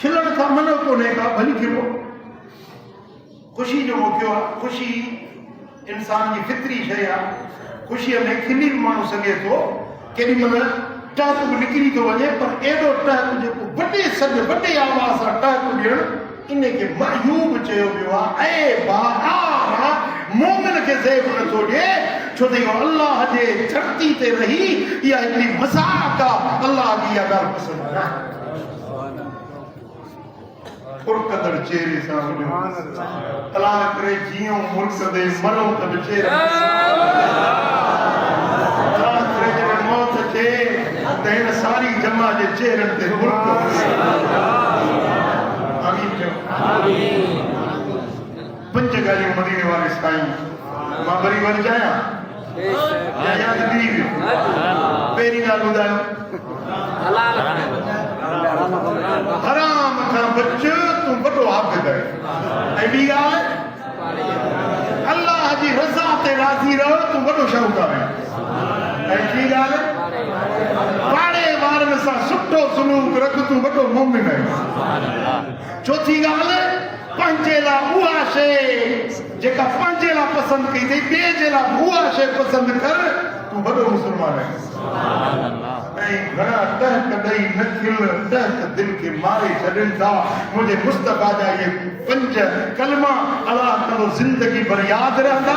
खिलण का मन कोन्हे का भली खिलो ख़ुशी जो मौक़ो आहे ख़ुशी इंसान जी फितरी शइ आहे ख़ुशीअ में खिली माण्हू सघे थो केॾी महिल टहक बि निकिरी थो वञे पर एॾो टहक जेको वॾे सॾ वॾे आवाज़ सां टहक ॾियणु इन खे मयूब चयो वियो आहे ऐं बहार मोमिन खे ज़ेब नथो ॾिए छो त इहो अल्लाह जे धरती ते रही इहा हिकिड़ी मज़ाक आहे अल्लाह जी इहा ॻाल्हि पसंदि न आहे पुरकदड़ चेहरे सां अल्लाह करे जियूं मुल्क दे मरो त चेहरे अल्लाह करे जॾहिं मौत थे त हिन सारी जमा जे चेहरनि ते मुल्क आमीन चओ पंज ॻाल्हियूं मदीने वारे साईं मां वरी वरी चाहियां यादि थी वियो पहिरीं ॻाल्हि ॿुधायो हराम खां बच तूं वॾो हाफ़िज़ आहीं ऐं ॿी ॻाल्हि अल्लाह जी रज़ा ते राज़ी रहो तूं वॾो शाहूकार आहीं ऐं टी ॻाल्हि पाड़े वारनि सां सुठो सलूक रख तूं वॾो मोमिन आहीं चौथी ॻाल्हि पंहिंजे लाइ उहा शइ जेका पंहिंजे लाइ पसंदि कई अथई ॿिए जे लाइ उहा शइ पसंदि कर तूं वॾो मुस्लमान आहीं ऐं घणा टहक ॾेई न खिल टहक दिलि खे मारे छॾनि था मुंहिंजे मुस्तफ़ा जा इहे पंज कलमा अलाह कंदो ज़िंदगी भर यादि रहंदा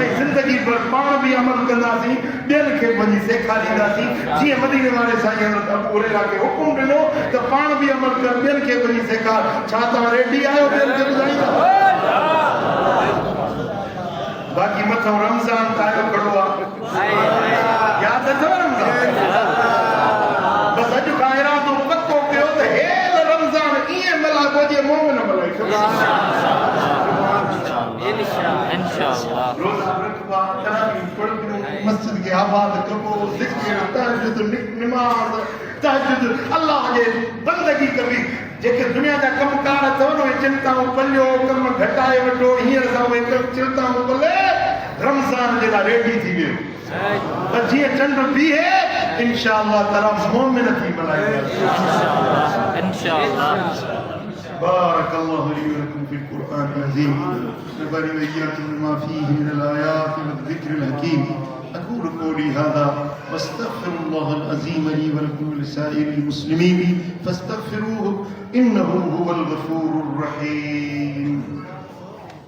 ऐं ज़िंदगी भर पाण बि अमल कंदासीं ॿियनि खे वञी सेखारींदासीं जीअं मदीने वारे साईं हज़रत अबू हुरैरा खे हुकुम ॾिनो त पाण बि अमल कर ॿियनि खे वञी सेखार छा तव्हां रेडी आहियो ॿियनि खे ॿुधाईंदा बाक़ी मथां रमज़ान त आयो खड़ो आहे यादि अथव रमज़ान बस अॼु खां इरादो पको कयो त हेल रमज़ान ईअं मल्हाइबो जीअं मोमिन मल्हाए इंशाअल्लाह रोज़ा रखबा तरावी पढ़बो मस्जिद खे आबाद कबो ज़िक्र तहज्जुद नमाज़ तहज्जुद अल्लाह जे बंदगी कबी जेके दुनिया जा कमकार अथव न चिंताऊं पलियो कम घटाए वठो हींअर सां उहे चिंताऊं पले रमज़ान जे लाइ रेडी थी वियो पर जीअं चंड बीहे इंशाअल्लाह ताला मोमिन थी मल्हाईंदा इंशाअल्लाह بارك الله لي ولكم في القرآن العظيم ونفعني وإياكم بما فيه من الآيات والذكر الحكيم أقول قولي هذا واستغفر الله العظيم لي ولكم ولسائر المسلمين فاستغفروه إنه هو الغفور الرحيم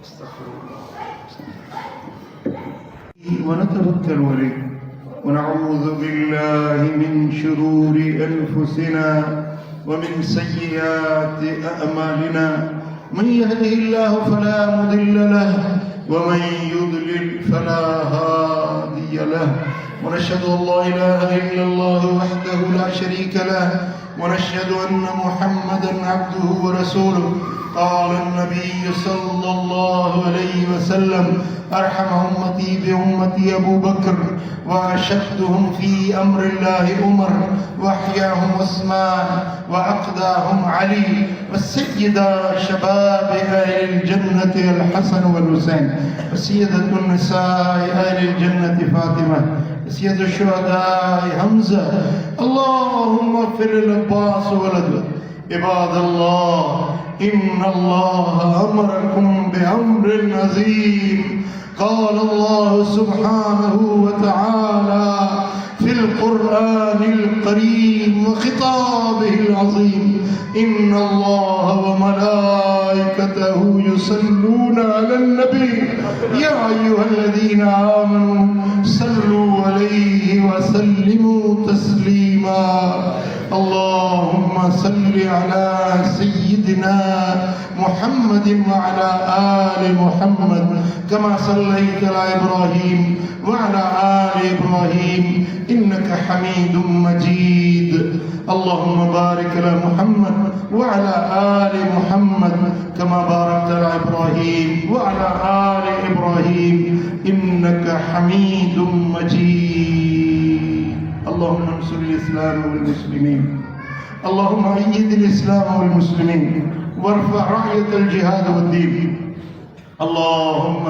استغفر الله ونتوكل عليه ونعوذ بالله من شرور أنفسنا ومن سيئات أعمالنا من يهده الله فلا مضل له ومن يضلل فلا هادي له ونشهد أن لا إله إلا الله وحده لا شريك له ونشهد أن محمدا عبده ورسوله قال النبي صلى الله عليه وسلم أرحم أمتي بأمتي أبو بكر وأشدهم في أمر الله عمر وأحياهم عثمان وأقداهم علي والسيدة شباب أهل الجنة الحسن والحسين وسيدة النساء أهل الجنة فاطمة وسيد الشهداء حمزة اللهم اغفر للعباس ولده عباد الله إن الله أمركم بأمر عظيم قال الله سبحانه وتعالى في القرآن الكريم وخطابه العظيم إن الله وملائكته يصلون على النبي يا أيها الذين آمنوا صلوا عليه وسلموا تسليما اللهم صل على سيدنا محمد وعلى آل محمد كما صليت على إبراهيم وعلى آل إبراهيم إنك حميد مجيد اللهم بارك على محمد وعلى آل محمد كما باركت على إبراهيم وعلى آل إبراهيم إنك حميد مجيد اللهم انصر الإسلام والمسلمين اللهم أيد الإسلام والمسلمين وارفع راية الجهاد والدين اللهم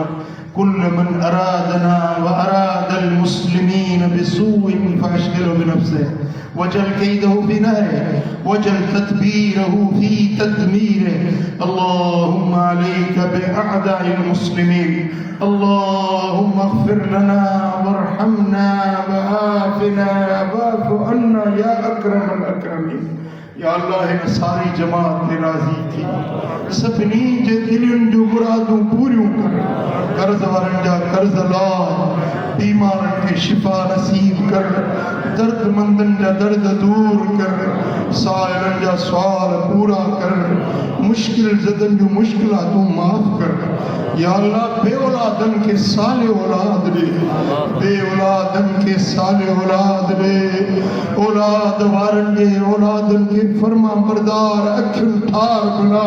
कुल मन अरादना व अराद अल मुस्लिमीन बिसूइ फअशगिलहु बिनफ्सिहि वजल कैदहु बिनहरिहि वजल तदबीरहु फी तदमीरिहि अल्लाहुम्मा अलैका बिअअदाइल मुस्लिमीन अल्लाहुम्मा अग़फिर लना वरहमना वआफ़िना वअफ़ु अन्ना या अकरमल अकरमीन। या अल्लाह इन सारी जमात में राज़ी थी सभिनी जे दिलनि जो मुरादूं पूरियूं कर कर्ज़ वारनि जा कर्ज़ लाइ बीमारनि खे शिफ़ा नसीब कर दर्दमंदनि जा दर्द दूर कर साइलनि जा सुवाल पूरा कर मुश्किल ज़दनि जूं मुश्किलातूं माफ़ कर। या अल्लाह बे औलादनि खे साले औलाद ॾे बे औलादनि खे साले औलाद ॾे औलाद वारनि जे औलादनि खे फर्मा बरदार अखियुनि ठार बना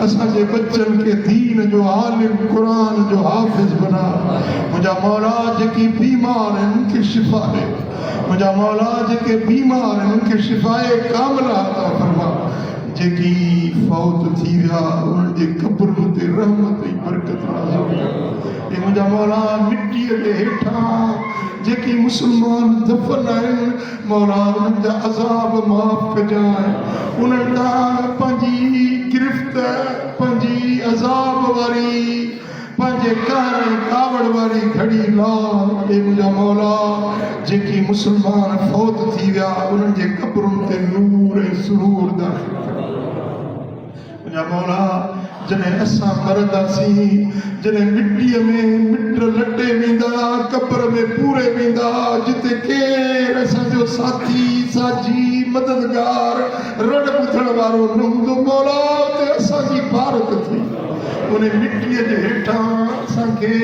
असांजे बच्चनि खे दीन जो आलिम क़ुरान जो हाफ़िज़ बना। मुंहिंजा मौला जेकी बीमार आहिनि उनखे शिफ़ा ॾे मुंहिंजा मौला जेके बीमार आहिनि उनखे शिफ़ाए कामिला अता फरमा जेकी फौत थी विया उन्हनि जे क़ब्रुनि ते रहमत ऐं बरकत नाज़िल कर। ए मुंहिंजा मौला मिटीअ जे हेठां जेकी मुसलमान दफ़न आहिनि मौला उन्हनि जा अज़ाब माफ़ कजांइ उन्हनि ॾांहुं पंहिंजी गिरफ़्त पंहिंजी अज़ाब वारी पंहिंजे कहर ऐं कावड़ वारी घड़ी ला। ए मुंहिंजा मौला जेकी मुसलमान फौत थी विया उन्हनि जे क़ब्रुनि ते नूर ऐं सुरूर दाख़िल कर। मुंहिंजा मौला जॾहिं असां मरंदासीं जॾहिं मिटीअ में मिट लटे वेंदा क़ब्र में पूरे वेंदा जिते केरु असांजो साथी साझी मददगार रड़ ॿुधण वारो न हूंदो मौला उते असांजी भारत थी उन मिटीअ जे हेठां असांखे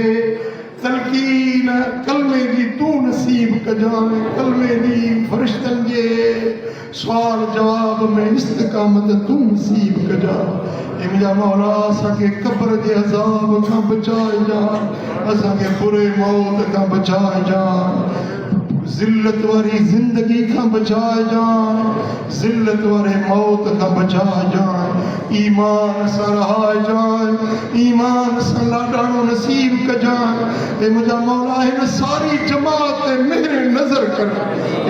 तलकीन कलमे जी तूं नसीब कजांइ कलमे जी फ़रिश्तनि जे सुवाल जवाब में इस्तिक़ामत तूं नसीब कजांइ। ए मुंहिंजा मौला असांखे क़ब्र जे अज़ाब खां बचाइजांइ असांखे बुरे मौत खां बचाइजांइ ज़िल्लत वारी ज़िंदगी खां बचाइजांइ ज़िल्लत वारे मौत खां बचाइजांइ ईमान सां रहाइजांइ ईमान सां लाॾाणो नसीब कजांइ। ए मुंहिंजा मौला हिन सारी जमात ते मेहर नज़र कर।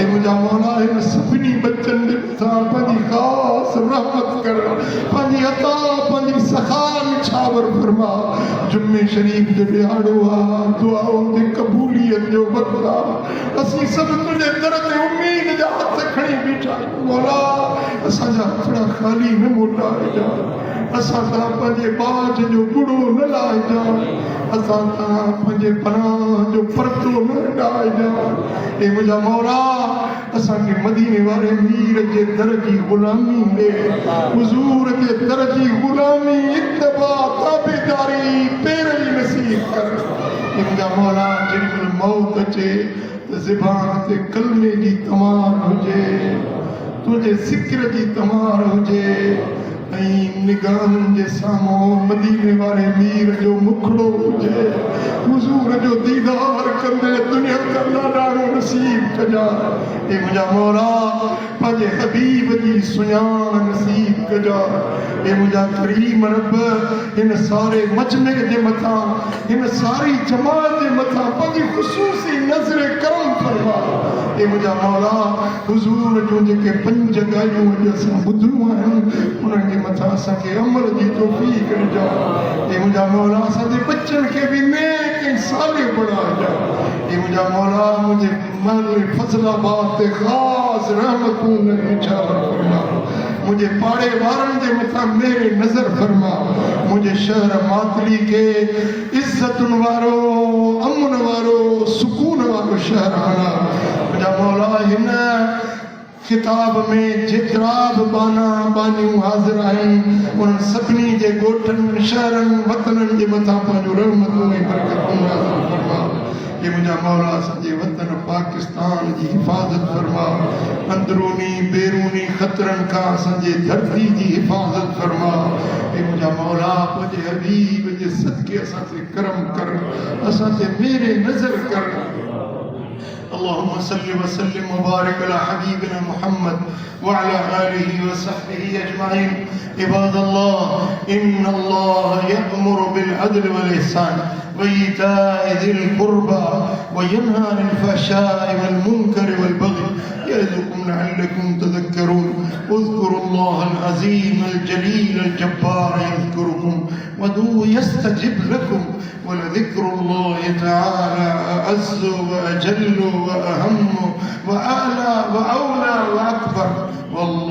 ए मुंहिंजा मौला हिन सभिनी बच्चनि जे मथां पंहिंजी ख़ासि रहमत कर पंहिंजी अता पंहिंजी सखा निछावर फरमा। जुम्मे शरीफ़ जो ॾियारो आहे दुआउनि जी क़बूलियत जो वक़्तु आहे असीं सभु तुंहिंजे दर ते उम्मीद जा हथ खणी बीठा आहियूं मौला असांजा हथड़ा ख़ाली न मोटाइजांइ असां तां पंहिंजे बाज जो बुड़ो न लाहिजांइ असां तां पंहिंजे पनाह जो परतो न डाहिजांइ। ए मुंहिंजा मौला असांखे मदीने वारे मीर जे दर जी ग़ुलामी ॾे हुज़ूर जे दर जी ग़ुलामी इत्तबा ताबेदारी पैरवी नसीब कर। ए मुंहिंजा मौला जेॾीमहिल मौत अचे ज़बान ते कलमे जी तमार हुजे तुंहिंजे ज़िक्र जी तमार हुजे ऐं निगाहनि जे साम्हूं मदीने वारे मीर जो मुखड़ो हुजे हुज़ूर जो दीदार कंदे दुनिया जा लाॾाणो नसीब कजांइ। ए मुंहिंजा मौला पंहिंजे हबीब जी सुञाण नसीब कजांइ। ए मुंहिंजा करीम रब हिन सारे मजमे जे मथां हिन सारी जमात जे मथां पंहिंजी ख़ुशूसी नज़र करम फरमा। ए मुंहिंजा मौला हुज़ूर जूं जेके 5 ॻाल्हियूं अॼु असां ॿुधियूं आहिनि उन्हनि जे मथां असांखे अमल जी तौफ़ीक़ ॾिजांइ। ए मुंहिंजा मौला असांजे बच्चनि खे बि नेक ऐं सालिह बणाइजांइ। ए मुंहिंजा मौला मुंहिंजे महल फज़लाबाद ते ख़ासि रहमतूं निछावर फरमा मुंहिंजे पाड़े वारनि जे मथां मेहर नज़र फरमा मुंहिंजे शहर मातली खे इज़तुनि वारो अमन वारो सुकून वारो शहर बणा। मुंहिंजा मौला हिन किताब में जेतिरा बि बाना बानियूं हाज़िर आहिनि उन्हनि सभिनी जे ॻोठनि शहरनि वतननि जे मथां पंहिंजो रहमतूं ऐं बरकतूं नाज़िल फरमा। ये मुंहिंजा मौला असांजे वतन पाकिस्तान जी हिफ़ाज़त फरमा अंदरूनी बैरूनी ख़तरनि खां असांजे धरती जी हिफ़ाज़त फरमा। ये मुंहिंजा मौला पंहिंजे हबीब जे सदके असां ते करम कर असां ते मेरे नज़र कर। اللهم صل وسلم وبارك على حبيبنا محمد وعلى آله وصحبه أجمعين. عباد الله، إن الله يأمر بالعدل والإحسان وإيتاء ذي القربى وينهى عن الفحشاء والمنكر والبغي يعظكم لعلكم تذكرون. اذكروا الله العظيم الجليل الجبار يذكركم وادعوه يستجب لكم ولذكر الله تعالى أعز وأجل وأهم وأعلى وأولى وأكبر. والله